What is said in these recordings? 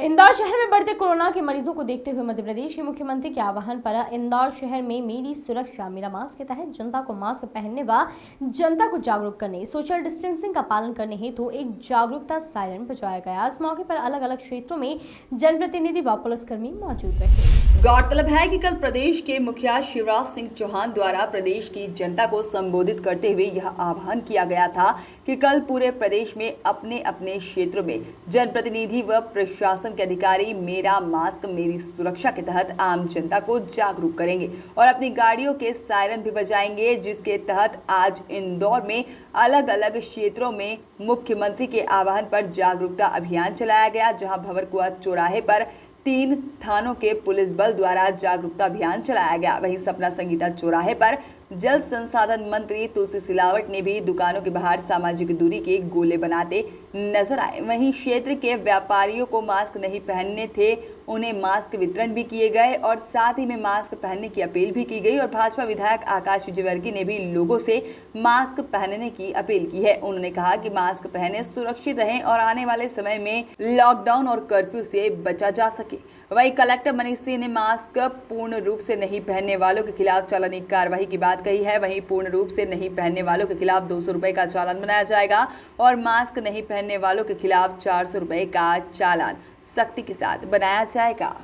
इंदौर शहर में बढ़ते कोरोना के मरीजों को देखते हुए मध्य प्रदेश के मुख्यमंत्री के आह्वान पर इंदौर शहर में मेरी सुरक्षा मेरा मास्क के तहत जनता को मास्क पहनने व जनता को जागरूक करने, सोशल डिस्टेंसिंग का पालन करने हेतु एक जागरूकता सायरन बजाया गया। इस मौके पर अलग अलग क्षेत्रों में जनप्रतिनिधि व पुलिसकर्मी मौजूद रहे। गौरतलब है कि कल प्रदेश के मुखिया शिवराज सिंह चौहान द्वारा प्रदेश की जनता को संबोधित करते हुए यह आह्वान किया गया था कि कल पूरे प्रदेश में अपने अपने क्षेत्रों में जनप्रतिनिधि व प्रशासन के अधिकारी मेरा मास्क मेरी सुरक्षा के तहत आम जनता को जागरूक करेंगे और अपनी गाड़ियों के सायरन भी बजाएंगे, जिसके तहत आज इंदौर में अलग अलग क्षेत्रों में मुख्यमंत्री के आह्वान पर जागरूकता अभियान चलाया गया, जहां भंवरकुआ चौराहे पर 3 थानों के पुलिस बल द्वारा जागरूकता अभियान चलाया गया। वहीं सपना संगीता चौराहे पर जल संसाधन मंत्री तुलसी सिलावट ने भी दुकानों के बाहर सामाजिक दूरी के गोले बनाते नजर आए। वहीं क्षेत्र के व्यापारियों को मास्क नहीं पहनने थे, उन्हें मास्क वितरण भी किए गए और साथ ही में मास्क पहनने की अपील भी की गई और भाजपा विधायक आकाश विजयवर्गीय ने भी लोगों से मास्क पहनने की अपील की है। उन्होंने कहा कि मास्क पहने, सुरक्षित रहें और आने वाले समय में लॉकडाउन और कर्फ्यू से बचा जा सके। वहीं कलेक्टर मनीष सिंह ने मास्क पूर्ण रूप से नहीं पहनने वालों के खिलाफ चालानी कार्रवाई की बात कही है। वहीं पूर्ण रूप से नहीं पहनने वालों के खिलाफ 200 रुपए का चालान बनाया जाएगा और मास्क नहीं पहनने वालों के खिलाफ 400 रुपए का चालान सख्ती के साथ बनाया जाएगा।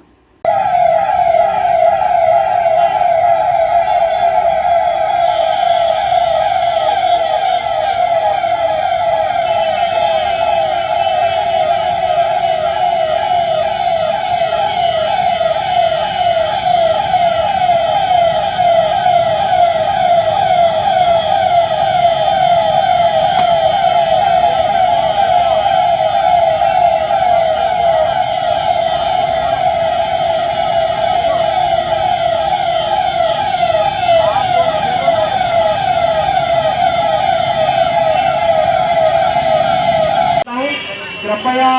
कृपया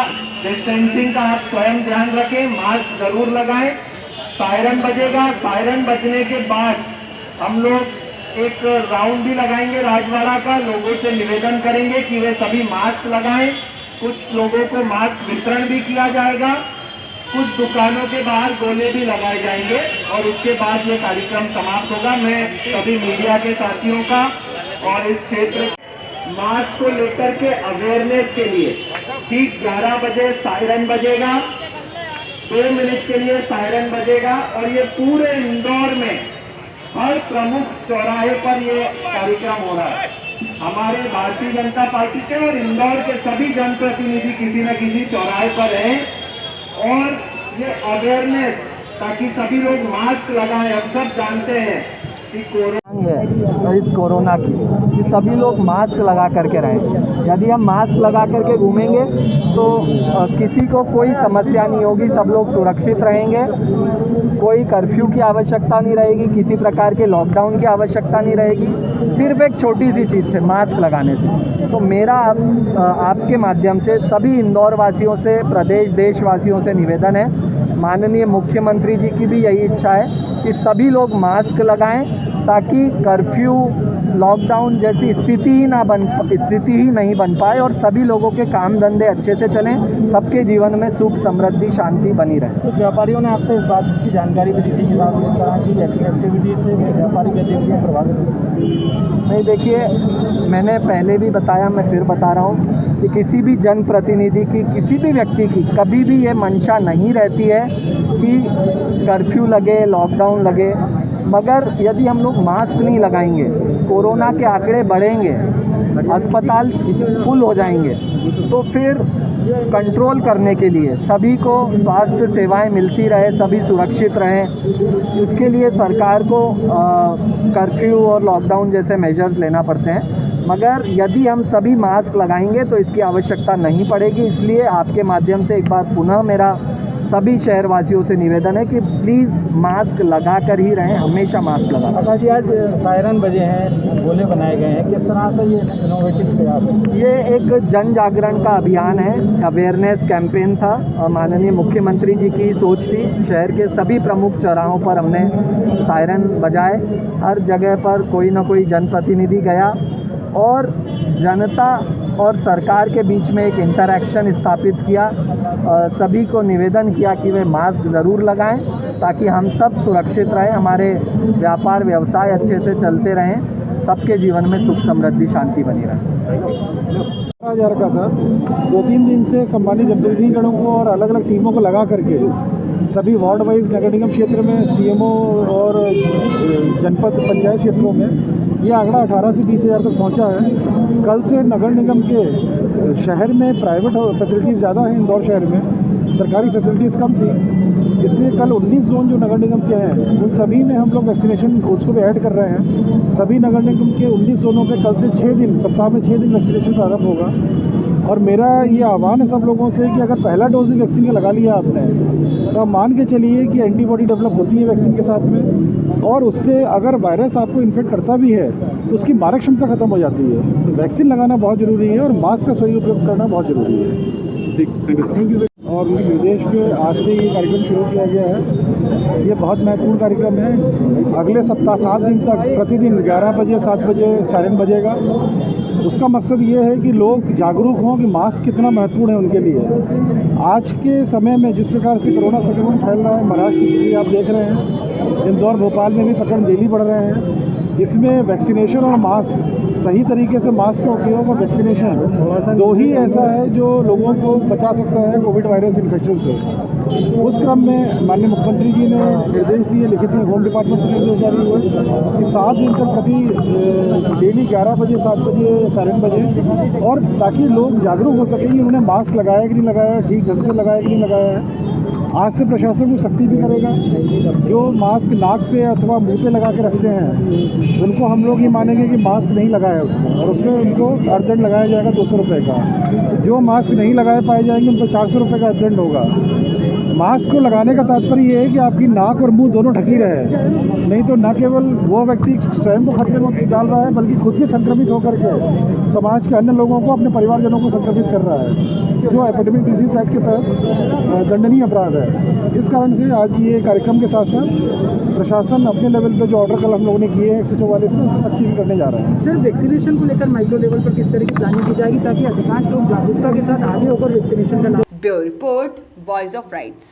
डिस्टेंसिंग का आप स्वयं ध्यान रखें, मास्क जरूर लगाएं। सायरन बजेगा, सायरन बजने के बाद हम लोग एक राउंड भी लगाएंगे राजवाड़ा का। लोगों से निवेदन करेंगे कि वे सभी मास्क लगाएं। कुछ लोगों को मास्क वितरण भी किया जाएगा, कुछ दुकानों के बाहर गोले भी लगाए जाएंगे और उसके बाद ये कार्यक्रम समाप्त होगा। मैं सभी मीडिया के साथियों का और इस क्षेत्र मास्क को लेकर के अवेयरनेस के लिए ठीक 11 बजे सायरन बजेगा, 2 मिनट के लिए सायरन बजेगा और ये पूरे इंदौर में हर प्रमुख चौराहे पर ये कार्यक्रम हो रहा है। हमारे भारतीय जनता पार्टी के और इंदौर के सभी जनप्रतिनिधि किसी न किसी चौराहे पर हैं और ये अवेयरनेस, ताकि सभी लोग मास्क लगाएं। अब सब जानते हैं कि इस कोरोना की कि सभी लोग मास्क लगा करके रहें। यदि हम मास्क लगा करके घूमेंगे तो किसी को कोई समस्या नहीं होगी, सब लोग सुरक्षित रहेंगे। कोई कर्फ्यू की आवश्यकता नहीं रहेगी, किसी प्रकार के लॉकडाउन की आवश्यकता नहीं रहेगी, सिर्फ एक छोटी सी चीज़ से, मास्क लगाने से। तो मेरा आपके माध्यम से सभी इंदौर वासियों से, प्रदेश देशवासियों से निवेदन है, माननीय मुख्यमंत्री जी की भी यही इच्छा है कि सभी लोग मास्क लगाएं ताकि कर्फ्यू, लॉकडाउन जैसी स्थिति ही नहीं बन पाए और सभी लोगों के काम धंधे अच्छे से चलें, सबके जीवन में सुख समृद्धि शांति बनी रहे। तो व्यापारियों ने आपसे इस बात की जानकारी भी दी थी कि इस तरह की एक्टिविटी से व्यापारिक गतिविधियाँ प्रभावित नहीं, देखिए, मैंने पहले भी बताया, मैं फिर बता रहा हूँ कि किसी भी जनप्रतिनिधि की, किसी भी व्यक्ति की कभी भी ये मंशा नहीं रहती है कि कर्फ्यू लगे, लॉकडाउन लगे, मगर यदि हम लोग मास्क नहीं लगाएंगे, कोरोना के आंकड़े बढ़ेंगे, अस्पताल फुल हो जाएंगे, तो फिर कंट्रोल करने के लिए सभी को स्वास्थ्य सेवाएं मिलती रहे, सभी सुरक्षित रहें, उसके लिए सरकार को कर्फ्यू और लॉकडाउन जैसे मेजर्स लेना पड़ते हैं। मगर यदि हम सभी मास्क लगाएंगे तो इसकी आवश्यकता नहीं पड़ेगी। इसलिए आपके माध्यम से एक बार पुनः मेरा सभी शहरवासियों से निवेदन है कि प्लीज़ मास्क लगा कर ही रहें, हमेशा मास्क लगा। आकाश जी, आज सायरन बजे हैं, गोले बनाए गए हैं, किस तरह से ये इनोवेटिव प्रयास है? ये एक जन जागरण का अभियान है, अवेयरनेस कैंपेन था और माननीय मुख्यमंत्री जी की सोच थी। शहर के सभी प्रमुख चौराहों पर हमने सायरन बजाए, हर जगह पर कोई ना कोई जनप्रतिनिधि गया और जनता और सरकार के बीच में एक इंटरैक्शन स्थापित किया। सभी को निवेदन किया कि वे मास्क ज़रूर लगाएं ताकि हम सब सुरक्षित रहें, हमारे व्यापार व्यवसाय अच्छे से चलते रहें, सबके जीवन में सुख समृद्धि शांति बनी रहे। जा रखा था 2-3 दिन से सम्मानित जनप्रतिनिधिगणों को और अलग अलग टीमों को लगा करके सभी वार्ड वाइज नगर निगम क्षेत्र में सीएमओ और जनपद पंचायत क्षेत्रों में ये आंकड़ा 18 से 20 हज़ार तक पहुंचा है। कल से नगर निगम के शहर में प्राइवेट फैसिलिटीज़ ज़्यादा हैं, इंदौर शहर में सरकारी फैसिलिटीज़ कम थी, इसलिए कल 19 जोन जो नगर निगम के हैं उन सभी में हम लोग वैक्सीनेशन उसको भी ऐड कर रहे हैं। सभी नगर निगम के 19 जोनों पे कल से 6 दिन, सप्ताह में 6 दिन वैक्सीनेशन प्रारंभ होगा। और मेरा ये आह्वान है सब लोगों से कि अगर पहला डोज वैक्सीन का लगा लिया आपने तो आप मान के चलिए कि एंटीबॉडी डेवलप होती है वैक्सीन के साथ में, और उससे अगर वायरस आपको इन्फेक्ट करता भी है तो उसकी मारक क्षमता खत्म हो जाती है। तो वैक्सीन लगाना बहुत ज़रूरी है और मास्क का सही उपयोग करना बहुत ज़रूरी है। Thank you. और निर्देश पे आज से ये कार्यक्रम शुरू किया गया है। ये बहुत महत्वपूर्ण कार्यक्रम है। अगले सप्ताह 7 दिन तक प्रतिदिन 11 बजे 7 बजे सायरन बजेगा। उसका मकसद ये है कि लोग जागरूक हों कि मास्क कितना महत्वपूर्ण है उनके लिए। आज के समय में जिस प्रकार से कोरोना संक्रमण फैल रहा है, महाराष्ट्र की स्थिति आप देख रहे हैं, इंदौर भोपाल में भी प्रकरण डेली बढ़ रहे हैं। इसमें वैक्सीनेशन और मास्क, सही तरीके से मास्क का उपयोग और वैक्सीनेशन दो ही ऐसा है जो लोगों को बचा सकता है कोविड वायरस इन्फेक्शन से। उस क्रम में माननीय मुख्यमंत्री जी ने निर्देश दिए, लिखित में होम डिपार्टमेंट से निर्देश जारी हुए कि 7 दिन तक प्रति डेली 11 बजे 7 बजे सायरन बजे, और ताकि लोग जागरूक हो सकें कि उन्होंने मास्क लगाया कि नहीं लगाया, ठीक ढंग से लगाया कि नहीं लगाया है। आज से प्रशासन को सख्ती भी करेगा। जो मास्क नाक पे अथवा मुंह पे लगा के रखते हैं उनको हम लोग ये मानेंगे कि मास्क नहीं लगाया उसको, और उसमें उनको अर्जेंट लगाया जाएगा 200 रुपये का। जो मास्क नहीं लगाए पाए जाएंगे उनको 400 रुपये का अर्जेंट होगा। मास्क को लगाने का तात्पर्य ये है कि आपकी नाक और मुंह दोनों ढकी रहे, नहीं तो न केवल वो व्यक्ति स्वयं को खतरे में डाल रहा है बल्कि खुद भी संक्रमित होकर के समाज के अन्य लोगों को, अपने परिवारजनों को संक्रमित कर रहा है, जो एपिडेमिक डिजीज एक्ट के तहत दंडनीय अपराध है। इस कारण से आज ये कार्यक्रम के साथ साथ प्रशासन अपने लेवल पे जो ऑर्डर कल हम लोगों ने किए हैं 144 में, उनकी सख्ती भी करने जा रहे हैं। सर, वैक्सीनेशन को लेकर माइक्रो लेवल पर किस तरह की प्लानिंग की जाएगी ताकि अधिकांश लोग जागरूकता के साथ आगे होकर वैक्सीनेशन का bureau report, voice of rights.